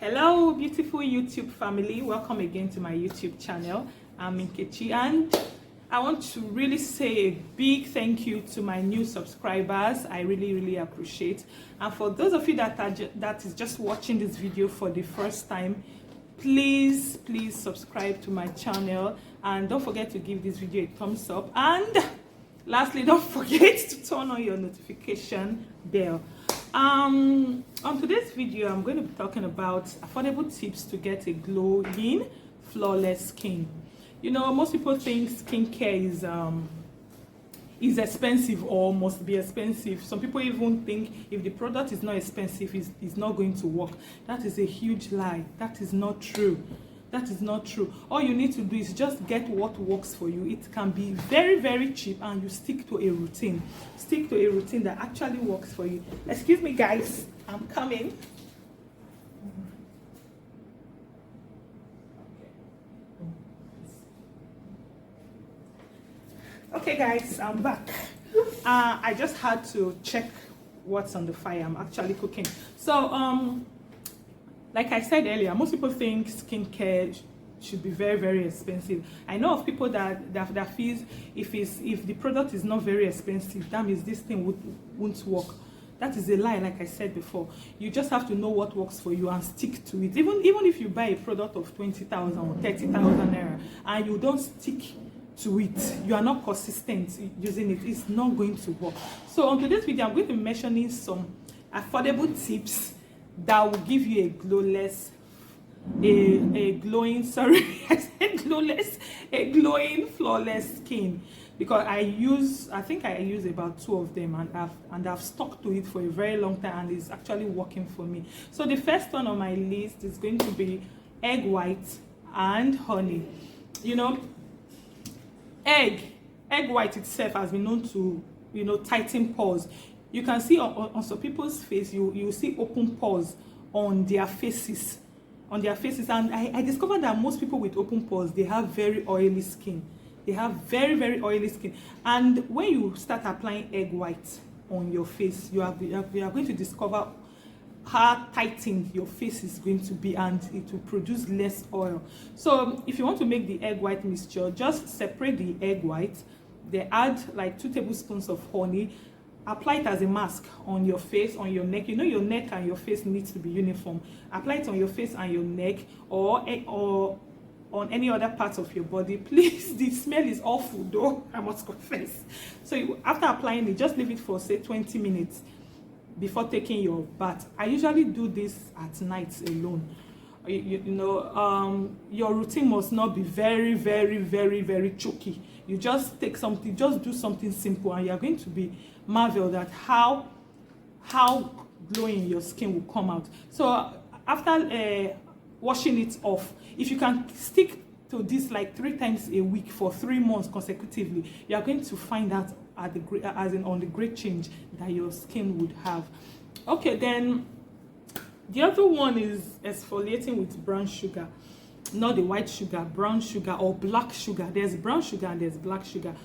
Hello beautiful YouTube family, welcome again to my YouTube channel. I'm ENQUIRY and I want to really say a big thank you to my new subscribers. I really appreciate. And for those of you that is just watching this video for the first time, please subscribe to my channel and don't forget to give this video a thumbs up, and lastly, don't forget to turn on your notification bell. On today's video, I'm going to be talking about affordable tips to get a glowing, flawless skin. You know, most people think skincare is expensive or must be expensive. Some people even think if the product is not expensive, it's not going to work. That is a huge lie. That is not true. That is not true. All you need to do is just get what works for you. It can be very cheap, and you stick to a routine. Stick to a routine that actually works for you. Excuse me guys, I'm coming. Okay guys, I'm back. I just had to check what's on the fire. I'm actually cooking. So like I said earlier, most people think skincare should be very expensive. I know of people that feels if the product is not very expensive, that means this thing won't work. That is a lie. Like I said before, you just have to know what works for you and stick to it. Even if you buy a product of 20,000 or 30,000 naira and you don't stick to it, you are not consistent using it, it's not going to work. So on today's video, I'm going to be mentioning some affordable tips that will give you a glowing, flawless skin. Because I think I use about 2 of them, and I've stuck to it for a very long time, and it's actually working for me. So the first one on my list is going to be egg white and honey. You know, egg white itself has been known to, you know, tighten pores. You can see on some people's face, you see open pores on their faces, and I discovered that most people with open pores, they have very oily skin. They have very oily skin. And when you start applying egg white on your face, you are going to discover how tightened your face is going to be, and it will produce less oil. So if you want to make the egg white mixture, just separate the egg white, they add like 2 tablespoons of honey, apply it as a mask on your face, on your neck. You know, your neck and your face needs to be uniform. Apply it on your face and your neck, or on any other parts of your body. Please, the smell is awful though, I must confess. So after applying it, just leave it for say 20 minutes before taking your bath. I usually do this at night alone. You know, your routine must not be very choky. You just take something, just do something simple, and you're going to be marveled at how glowing your skin will come out. So after washing it off, if you can stick to this like 3 times a week for 3 months consecutively, you are going to find out on the great change that your skin would have. Okay, then the other one is exfoliating with brown sugar. Not the white sugar, brown sugar or black sugar. There's brown sugar and there's black sugar.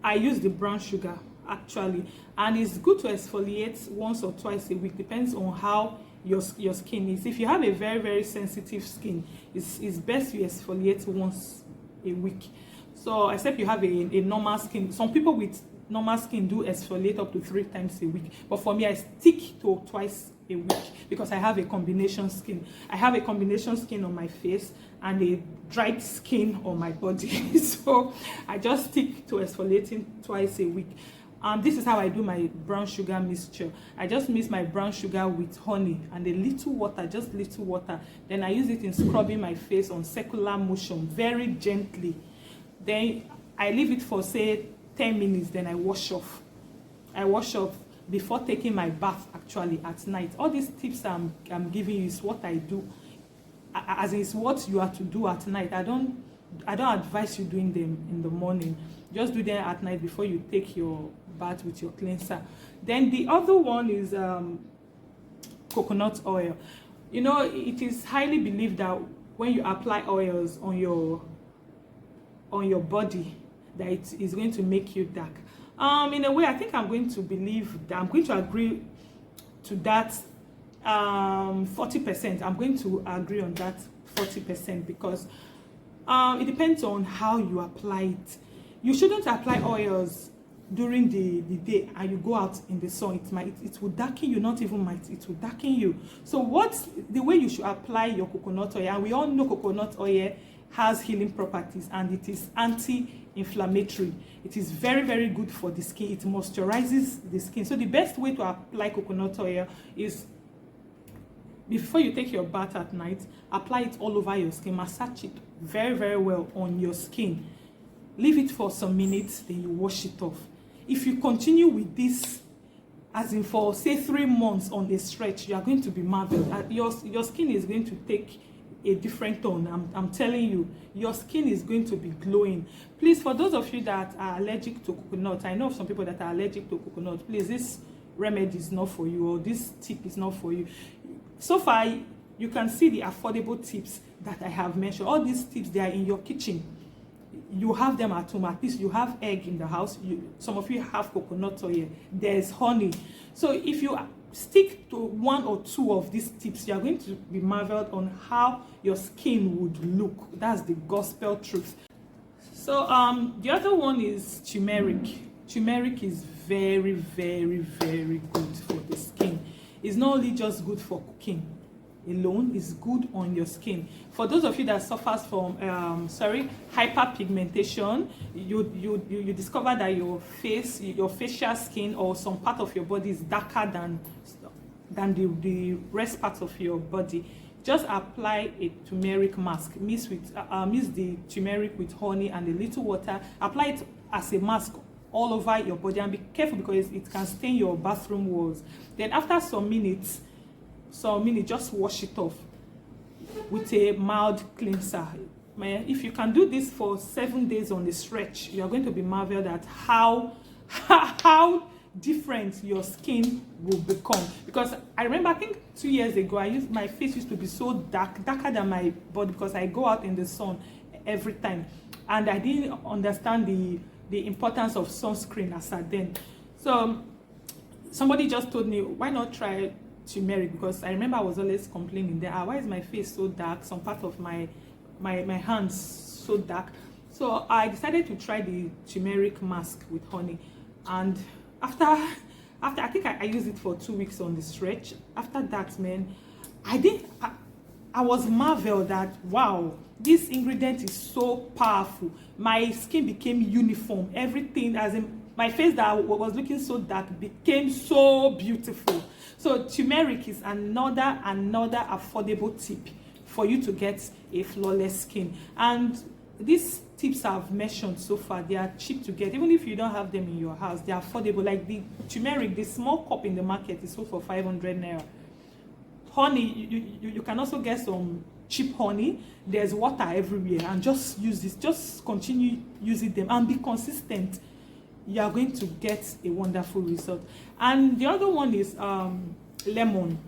I use the brown sugar actually, and it's good to exfoliate once or twice a week, depends on how your skin is. If you have a very sensitive skin, it's best you exfoliate once a week. So except you have a normal skin. Some people with normal skin do exfoliate up to 3 times a week, but for me, I stick to twice a week because I have a combination skin. I have a combination skin on my face and a dried skin on my body. So I just stick to exfoliating twice a week. This is how I do my brown sugar mixture. I just mix my brown sugar with honey and a little water, just little water. Then I use it in scrubbing my face on circular motion, very gently. Then I leave it for say 10 minutes, then I wash off. I wash off before taking my bath actually at night. All these tips I'm giving you is what I do, as in it's what you are to do at night. I don't advise you doing them in the morning. Just do them at night before you take your bath with your cleanser. Then the other one is coconut oil. You know, it is highly believed that when you apply oils on your body, that it is going to make you dark. In a way, I think I'm going to believe that, I'm going to agree to that 40%. I'm going to agree on that 40% because it depends on how you apply it. You shouldn't apply oils during the day and you go out in the sun. It will darken you, not even might, it will darken you. So what's the way you should apply your coconut oil? And we all know coconut oil has healing properties and it is anti-inflammatory. It is very, very good for the skin. It moisturizes the skin. So the best way to apply coconut oil is before you take your bath at night, apply it all over your skin. Massage it very, very well on your skin. Leave it for some minutes, then you wash it off. If you continue with this, as in for say 3 months on a stretch, you are going to be marveled. Your skin is going to take a different tone. I'm telling you, your skin is going to be glowing. Please, for those of you that are allergic to coconut, I know of some people that are allergic to coconut, please, this remedy is not for you, or this tip is not for you. So far, you can see the affordable tips that I have mentioned. All these tips, they are in your kitchen. You have them at home. At least you have egg in the house. Some of you have coconut oil. There's honey. So if you stick to 1 or 2 of these tips, you are going to be marveled on how your skin would look. That's the gospel truth. So the other one is turmeric. Turmeric is very, very, very good for the skin. It's not only just good for cooking alone, it's good on your skin. For those of you that suffers from hyperpigmentation, you discover that your facial skin or some part of your body is darker than the rest part of your body, just apply a turmeric mask. Mix the turmeric with honey and a little water. Apply it as a mask all over your body, and be careful because it can stain your bathroom walls. Then after some minutes, just wash it off with a mild cleanser. If you can do this for 7 days on the stretch, you are going to be marveled at how different your skin will become. Because I remember, I think 2 years ago, my face used to be so darker than my body, because I go out in the sun every time, and I didn't understand the importance of sunscreen as at then. So somebody just told me, why not try turmeric? Because I remember I was always complaining that why is my face so dark, some part of my hands so dark. So I decided to try the turmeric mask with honey, and after I think I used it for 2 weeks on the stretch. After that, man, I was marveled that, wow, this ingredient is so powerful. My skin became uniform. Everything, as in my face that was looking so dark, became so beautiful. So turmeric is another affordable tip for you to get a flawless skin. And these tips I've mentioned so far, they are cheap to get. Even if you don't have them in your house, they are affordable. Like the turmeric, the small cup in the market is sold for 500 naira. Honey, you can also get some cheap honey. There's water everywhere, and just use this. Just continue using them and be consistent. You are going to get a wonderful result. And the other one is lemon.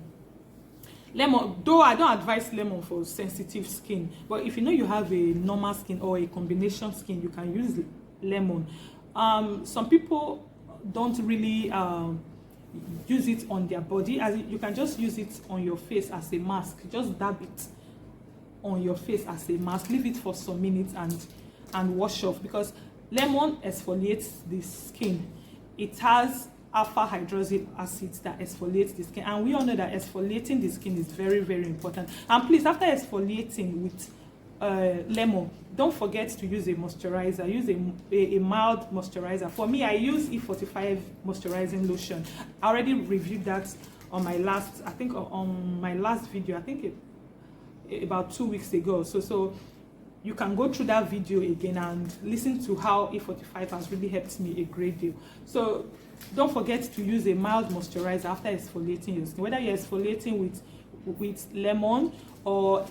Though I don't advise lemon for sensitive skin, but if you know you have a normal skin or a combination skin, you can use lemon. Some people don't really use it on their body, as you can just use it on your face as a mask. Just dab it on your face as a mask, leave it for some minutes and wash off, because lemon exfoliates the skin. It has alpha hydroxy acids that exfoliates the skin, and we all know that exfoliating the skin is very, very important. And please, after exfoliating with lemon, don't forget to use a moisturizer. Use a mild moisturizer. For me, I use E45 moisturizing lotion. I already reviewed that on my last, video, I think about 2 weeks ago. So you can go through that video again and listen to how E45 has really helped me a great deal. So don't forget to use a mild moisturizer after exfoliating your skin, whether you're exfoliating with lemon or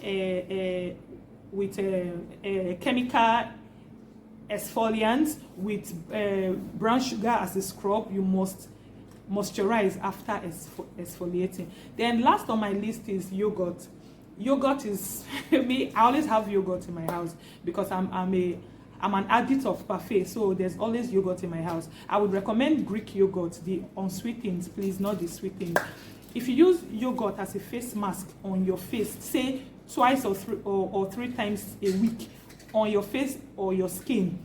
with a chemical exfoliant with brown sugar as a scrub. You must moisturize after exfoliating. Then last on my list is yogurt. Yogurt is me. I always have yogurt in my house because I'm an addict of parfait, so there's always yogurt in my house. I would recommend Greek yogurt, the unsweetened, please, not the sweetened. if you use yogurt as a face mask on your face, say twice or three times a week on your face or your skin,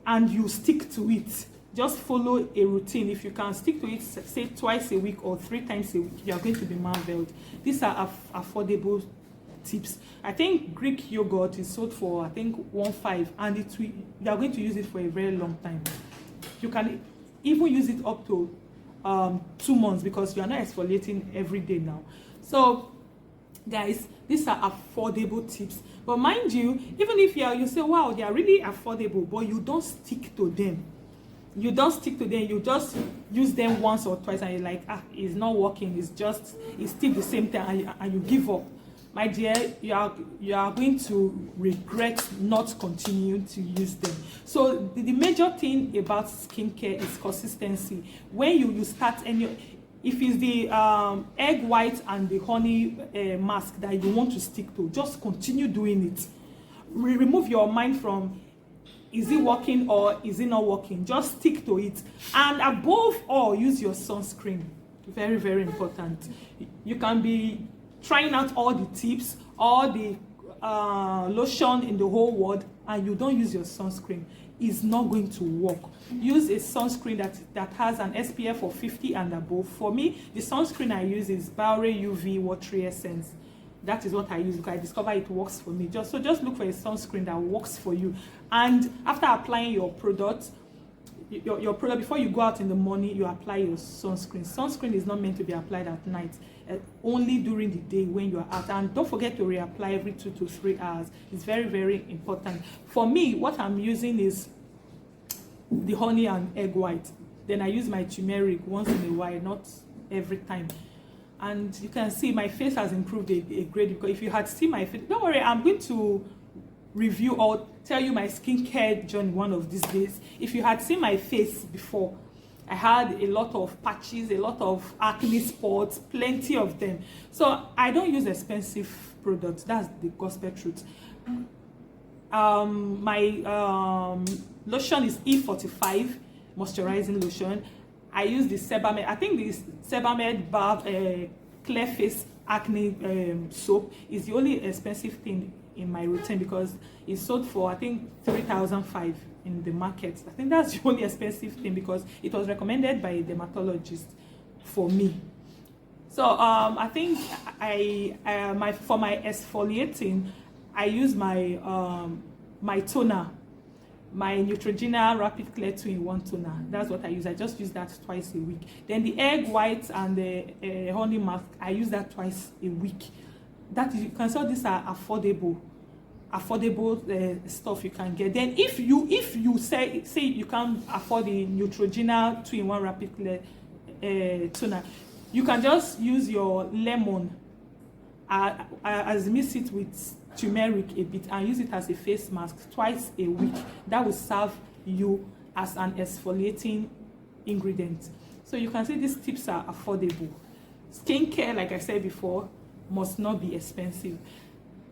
and you stick to it, just follow a routine. If you can stick to it, say twice a week or 3 times a week, you are going to be marveled. These are affordable tips. I think Greek yogurt is sold for, I think, 1.5, and you are going to use it for a very long time. You can even use it up to 2 months, because you are not exfoliating every day now. So guys, these are affordable tips. But mind you, even if you say, wow, they are really affordable, but you don't stick to them, you just use them once or twice, and you're like, it's not working, it's still the same thing, and you give up, my dear, you are going to regret not continuing to use them. So the major thing about skincare is consistency. When you start if it's the egg white and the honey mask that you want to stick to, just continue doing it. Remove your mind from, is it working or is it not working? Just stick to it. And above all, use your sunscreen. Very, very important. You can be trying out all the tips, all the lotion in the whole world, and you don't use your sunscreen. It's not going to work. Use a sunscreen that has an SPF of 50 and above. For me, the sunscreen I use is Biore UV Watery Essence. That is what I use, because I discover it works for me. Just look for a sunscreen that works for you. And after applying your product, your product, before you go out in the morning, you apply your sunscreen. Sunscreen is not meant to be applied at night, only during the day when you are out. And don't forget to reapply every 2 to 3 hours. It's very, very important. For me, what I'm using is the honey and egg white. Then I use my turmeric once in a while, not every time. And you can see my face has improved a grade, because if you had seen my face, don't worry, I'm going to review or tell you my skincare journey one of these days. If you had seen my face before, I had a lot of patches, a lot of acne spots, plenty of them. So I don't use expensive products. That's the gospel truth. My lotion is E45 moisturizing lotion. I use the Sebamed. I think this Sebamed Clear Face Acne soap is the only expensive thing in my routine, because it's sold for, I think, 3,500 in the market. I think that's the only expensive thing, because it was recommended by a dermatologist for me. So I think for my exfoliating, I use my my toner, my Neutrogena Rapid Clear 2-in-1 toner. That's what I use. I just use that twice a week. Then the egg white and the honey mask, I use that twice a week. That is, you can see these are affordable stuff you can get. Then if you say you can't afford the Neutrogena 2-in-1 Rapid Clear toner, you can just use your lemon, as mix it with turmeric a bit, and use it as a face mask twice a week. That will serve you as an exfoliating ingredient. So you can see these tips are affordable. Skincare, like I said before, must not be expensive.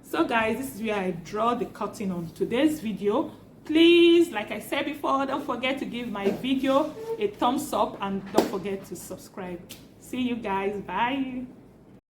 So guys, this is where I draw the curtain on today's video. Please, like I said before, don't forget to give my video a thumbs up, and don't forget to subscribe. See you guys. Bye.